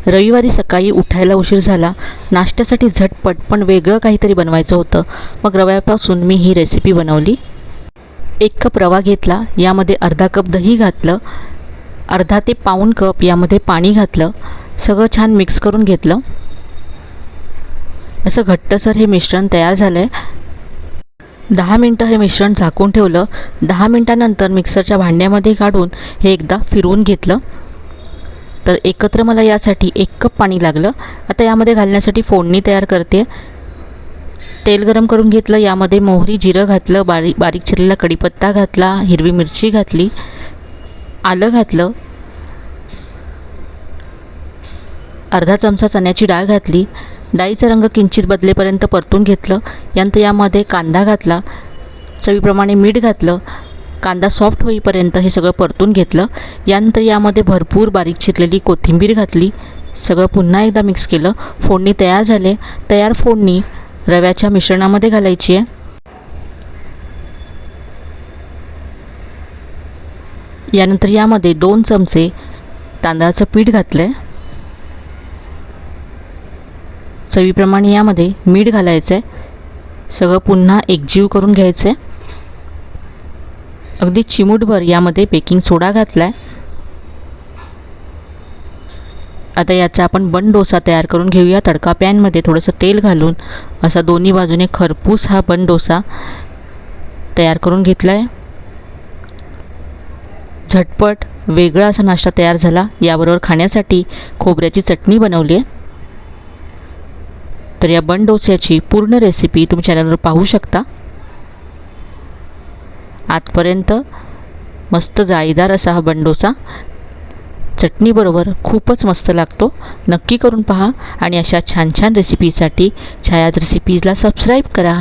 रविवारी सकाळी उठायला उशीर झाला. नाश्त्यासाठी झटपट पण वेगळं काहीतरी बनवायचं होतं. मग रव्यापासून मी ही रेसिपी बनवली. 1 कप रवा घेतला, यामध्ये अर्धा कप दही घातलं, अर्धा ते पाऊण कप यामध्ये पाणी घातलं, सगळं छान मिक्स करून घेतलं. असं घट्टसर हे मिश्रण तयार झालं आहे. 10 मिनटं हे मिश्रण झाकून ठेवलं. 10 मिनटानंतर मिक्सरच्या भांड्यामध्ये काढून हे एकदा फिरवून घेतलं. तर एकत्र मला यासाठी 1 कप पाणी लागलं. आता यामध्ये घालण्यासाठी फोडणी तयार करते. तेल गरम करून घेतलं, यामध्ये मोहरी जिरं घातलं, बारीक चिरलेला कढीपत्ता घातला, हिरवी मिरची घातली, आलं घातलं, अर्धा चमचा चण्याची डाळ घातली. डाळीचा रंग किंचित बदलेपर्यंत परतून घेतलं. यानंतर यामध्ये कांदा घातला, चवीप्रमाणे मीठ घातलं. कांदा सॉफ्ट होईपर्यंत हे सगळं परतून घेतलं. यानंतर यामध्ये भरपूर बारीक चिरलेली कोथिंबीर घातली. सगळं पुन्हा एकदा मिक्स केलं. फोडणी तयार झाले. तयार फोडणी रव्याच्या मिश्रणामध्ये घालायची आहे. यानंतर यामध्ये 2 चमचे तांदळाचं पीठ घातलं आहे. चवीप्रमाणे यामध्ये मीठ घालायचं आहे. सगळं पुन्हा एकजीव करून घ्यायचं आहे. अगदी चिमूटभर यामध्ये बेकिंग सोडा घातला आहे. आता याचा आपण बन डोसा तयार करून घेऊया. तडका पॅनमध्ये थोडंसं तेल घालून असा दोन्ही बाजूने खरपूस हा बन डोसा तयार करून घेतला आहे. झटपट वेगळा असा नाश्ता तयार झाला. याबरोबर खाण्यासाठी खोबऱ्याची चटणी बनवली आहे. तर या बन डोस्याची पूर्ण रेसिपी तुम्ही चॅनलवर पाहू शकता. आजपर्यंत मस्त जाळीदार असा हा बन डोसा चटणीबरोबर खूपच मस्त लागतो. नक्की करून पहा आणि अशा छान छान रेसिपीसाठी छायाज रेसिपीजला सबस्क्राईब करा.